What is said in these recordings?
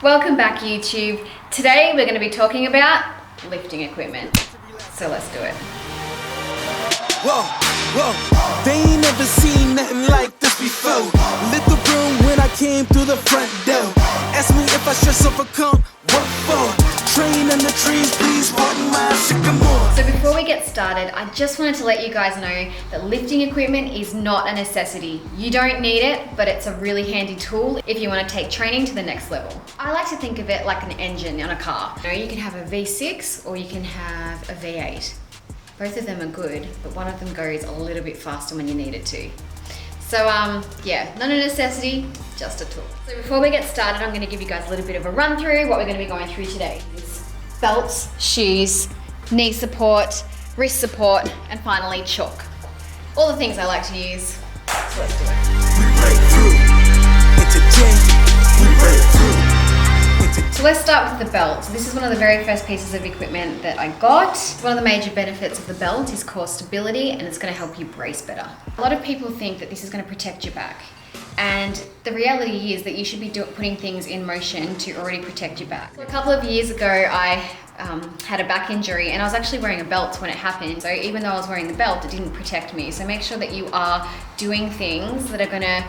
Welcome back, YouTube. Today we're going to be talking about lifting equipment. So let's do it. Whoa, they ain't never seen nothing like this before. Lit the room when I came through the front door. Ask me if I stress overcome, what for? Train in the trees, please pardon my sycamore. So before we get started, I just wanted to let you guys know that lifting equipment is not a necessity. You don't need it, but it's a really handy tool if you want to take training to the next level. I like to think of it like an engine on a car. You can have a V6 or you can have a V8. Both of them are good, but one of them goes a little bit faster when you need it to. So yeah, not a necessity, just a tool. So before we get started, I'm gonna give you guys a little bit of a run through what we're gonna be going through today. It's belts, shoes, knee support, wrist support, and finally chalk. All the things I like to use, so let's do it. So let's start with the belt. So this is one of the very first pieces of equipment that I got. One of the major benefits of the belt is core stability, and it's going to help you brace better. A lot of people think that this is going to protect your back, and the reality is that you should be putting things in motion to already protect your back. A couple of years ago, I had a back injury, and I was actually wearing a belt when it happened. So even though I was wearing the belt, it didn't protect me. So make sure that you are doing things that are going to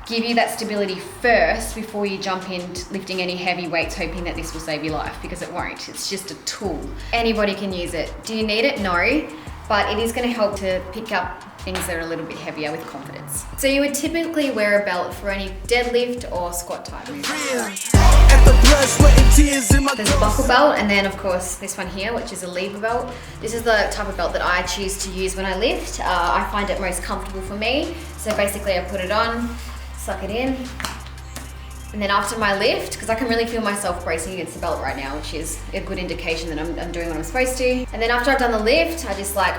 give you that stability first before you jump in lifting any heavy weights hoping that this will save your life, because it won't. It's just a tool. Anybody can use it. Do you need it? No, but it is going to help to pick up things that are a little bit heavier with confidence. So you would typically wear a belt for any deadlift or squat type movement. There's a buckle belt, and then of course this one here, which is a lever belt. This is the type of belt that I choose to use when I lift. I find it most comfortable for me. So basically I put it on, suck it in, and then after my lift, because I can really feel myself bracing against the belt right now, which is a good indication that I'm doing what I'm supposed to. And then after I've done the lift, I just like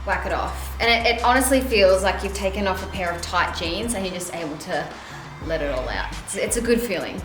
whack it off. And it honestly feels like you've taken off a pair of tight jeans and you're just able to let it all out. It's a good feeling.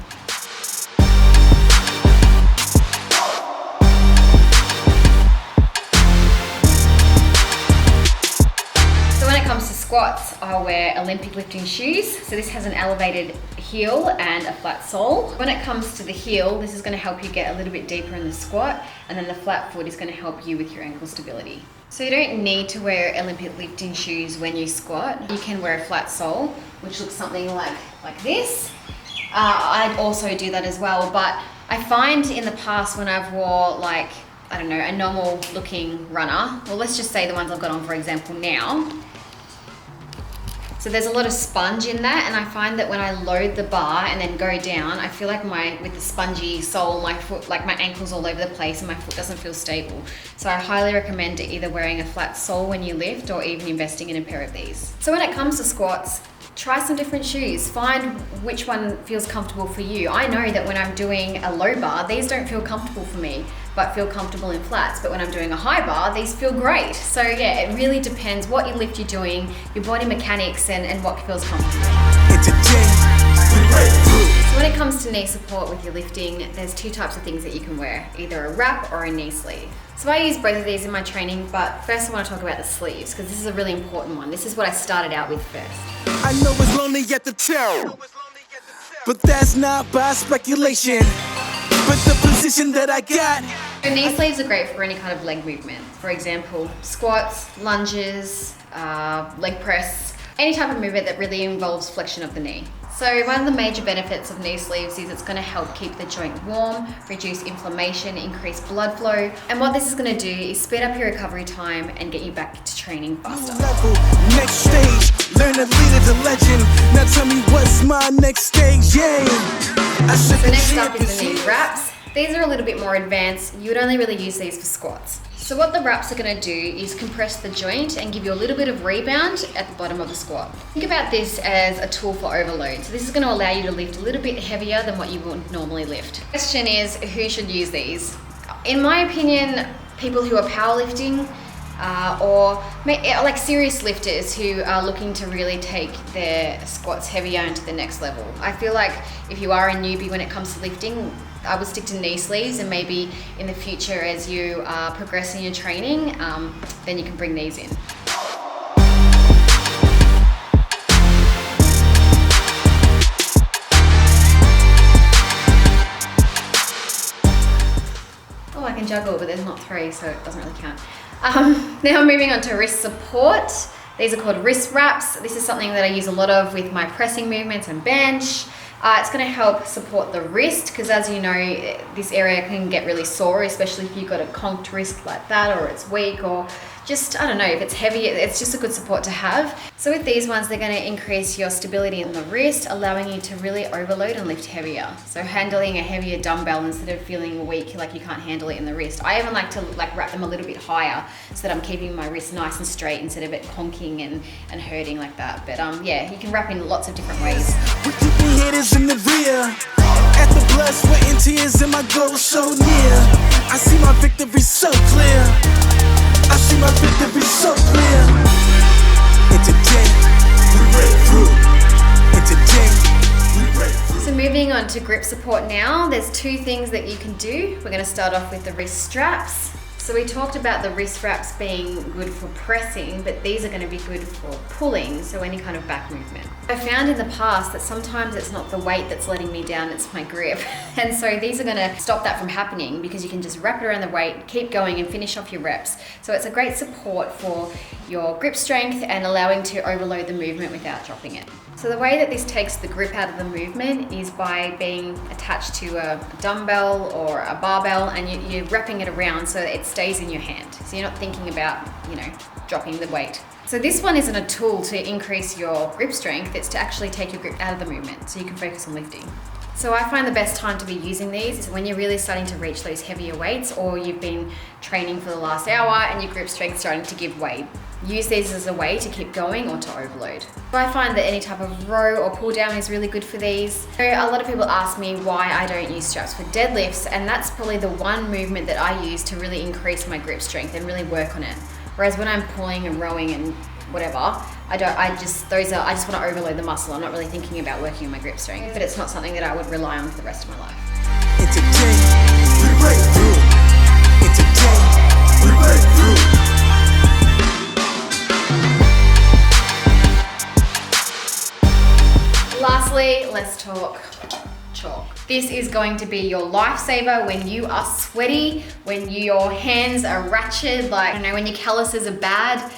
Comes to squats, I'll wear Olympic lifting shoes. So this has an elevated heel and a flat sole. When it comes to the heel, this is going to help you get a little bit deeper in the squat, and then the flat foot is going to help you with your ankle stability. So you don't need to wear Olympic lifting shoes when you squat. You can wear a flat sole, which looks something like this. I'd also do that as well, but I find in the past when I've wore like, I don't know, a normal looking runner, well let's just say the ones I've got on for example now, so there's a lot of sponge in that, and I find that when I load the bar and then go down, I feel like with the spongy sole, my foot, like my ankle's all over the place and my foot doesn't feel stable. So I highly recommend either wearing a flat sole when you lift or even investing in a pair of these. So when it comes to squats, try some different shoes. Find which one feels comfortable for you. I know that when I'm doing a low bar, these don't feel comfortable for me, but feel comfortable in flats. But when I'm doing a high bar, these feel great. So yeah, it really depends what lift you're doing, your body mechanics, and what feels comfortable. So when it comes to knee support with your lifting, there's two types of things that you can wear, either a wrap or a knee sleeve. So I use both of these in my training, but first I want to talk about the sleeves, because this is a really important one. This is what I started out with first. I know it's lonely at the tail, but that's not by speculation, but the position that I got. So knee sleeves are great for any kind of leg movement. For example, squats, lunges, leg press, any type of movement that really involves flexion of the knee. So one of the major benefits of knee sleeves is it's going to help keep the joint warm, reduce inflammation, increase blood flow. And what this is going to do is speed up your recovery time and get you back to training faster. Next stage, learn to lead as a legend. Now tell me what's my next stage, yeah. So next up is the knee wraps. These are a little bit more advanced. You would only really use these for squats. So what the wraps are going to do is compress the joint and give you a little bit of rebound at the bottom of the squat. Think about this as a tool for overload. So this is going to allow you to lift a little bit heavier than what you would normally lift. The question is, who should use these? In my opinion, people who are powerlifting or like serious lifters who are looking to really take their squats heavier into the next level. I feel like if you are a newbie when it comes to lifting, I would stick to knee sleeves, and maybe in the future as you are progressing your training, then you can bring these in. can juggle, but there's not 3, so it doesn't really count. Now moving on to wrist support. These are called wrist wraps. This is something that I use a lot of with my pressing movements and bench. It's going to help support the wrist because, as you know, this area can get really sore, especially if you've got a conked wrist like that, or it's weak, or just, I don't know, if it's heavy, it's just a good support to have. So with these ones, they're going to increase your stability in the wrist, allowing you to really overload and lift heavier. So handling a heavier dumbbell instead of feeling weak, like you can't handle it in the wrist. I even like to wrap them a little bit higher so that I'm keeping my wrist nice and straight instead of it conking and hurting like that. But yeah, you can wrap in lots of different ways. We're keeping haters in the rear. At the blood, sweat, and tears, and my goal so near. I see my victory so clear. I see my victory so clear. And today, we break through. And today, we break through. So moving on to grip support now, there's 2 things that you can do. We're going to start off with the wrist straps. So we talked about the wrist wraps being good for pressing, but these are going to be good for pulling, so any kind of back movement. I found in the past that sometimes it's not the weight that's letting me down, it's my grip. And so these are going to stop that from happening because you can just wrap it around the weight, keep going and finish off your reps. So it's a great support for your grip strength and allowing to overload the movement without dropping it. So the way that this takes the grip out of the movement is by being attached to a dumbbell or a barbell, and you're wrapping it around so that it stays in your hand. So you're not thinking about, dropping the weight. So this one isn't a tool to increase your grip strength, it's to actually take your grip out of the movement so you can focus on lifting. So I find the best time to be using these is when you're really starting to reach those heavier weights, or you've been training for the last hour and your grip strength's starting to give way. Use these as a way to keep going or to overload. So I find that any type of row or pull down is really good for these. So a lot of people ask me why I don't use straps for deadlifts, and that's probably the one movement that I use to really increase my grip strength and really work on it. Whereas when I'm pulling and rowing and whatever, I just want to overload the muscle. I'm not really thinking about working on my grip strength, but it's not something that I would rely on for the rest of my life. And today, we break through. And today, we break through. Lastly, let's talk chalk. This is going to be your lifesaver when you are sweaty, when your hands are ratchet, when your calluses are bad.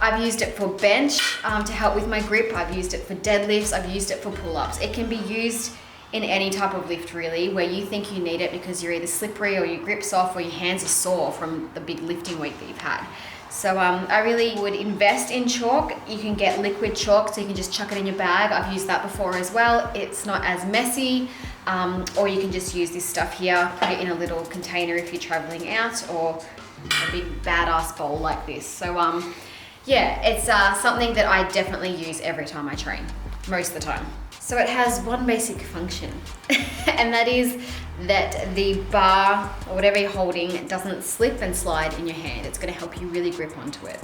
I've used it for bench to help with my grip. I've used it for deadlifts. I've used it for pull-ups. It can be used in any type of lift really, where you think you need it because you're either slippery or your grip's off or your hands are sore from the big lifting week that you've had. So I really would invest in chalk. You can get liquid chalk, so you can just chuck it in your bag. I've used that before as well. It's not as messy, or you can just use this stuff here, put it in a little container if you're traveling out, or a big badass bowl like this. So yeah, it's something that I definitely use every time I train, most of the time. So it has one basic function, and that is that the bar or whatever you're holding doesn't slip and slide in your hand. It's going to help you really grip onto it.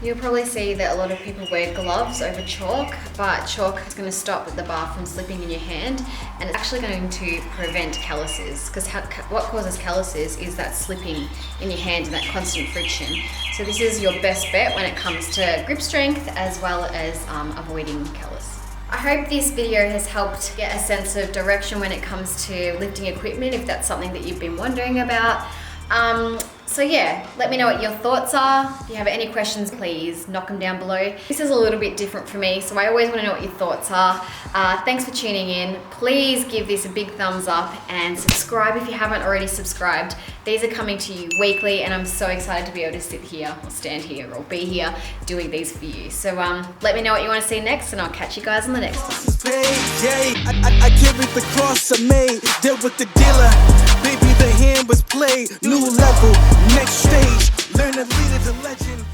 You'll probably see that a lot of people wear gloves over chalk, but chalk is going to stop the bar from slipping in your hand, and it's actually going to prevent calluses, because what causes calluses is that slipping in your hand and that constant friction. So this is your best bet when it comes to grip strength as well as avoiding callus. I hope this video has helped get a sense of direction when it comes to lifting equipment, if that's something that you've been wondering about. So yeah, let me know what your thoughts are. If you have any questions, please knock them down below. This is a little bit different for me, so I always want to know what your thoughts are. Thanks for tuning in. Please give this a big thumbs up and subscribe if you haven't already subscribed. These are coming to you weekly, and I'm so excited to be able to sit here or stand here or be here doing these for you. So let me know what you want to see next, and I'll catch you guys on the next one. I carried the cross I made, dealt with the dealer. Baby, the hand was played, new level, next stage, learn to lead it to legend.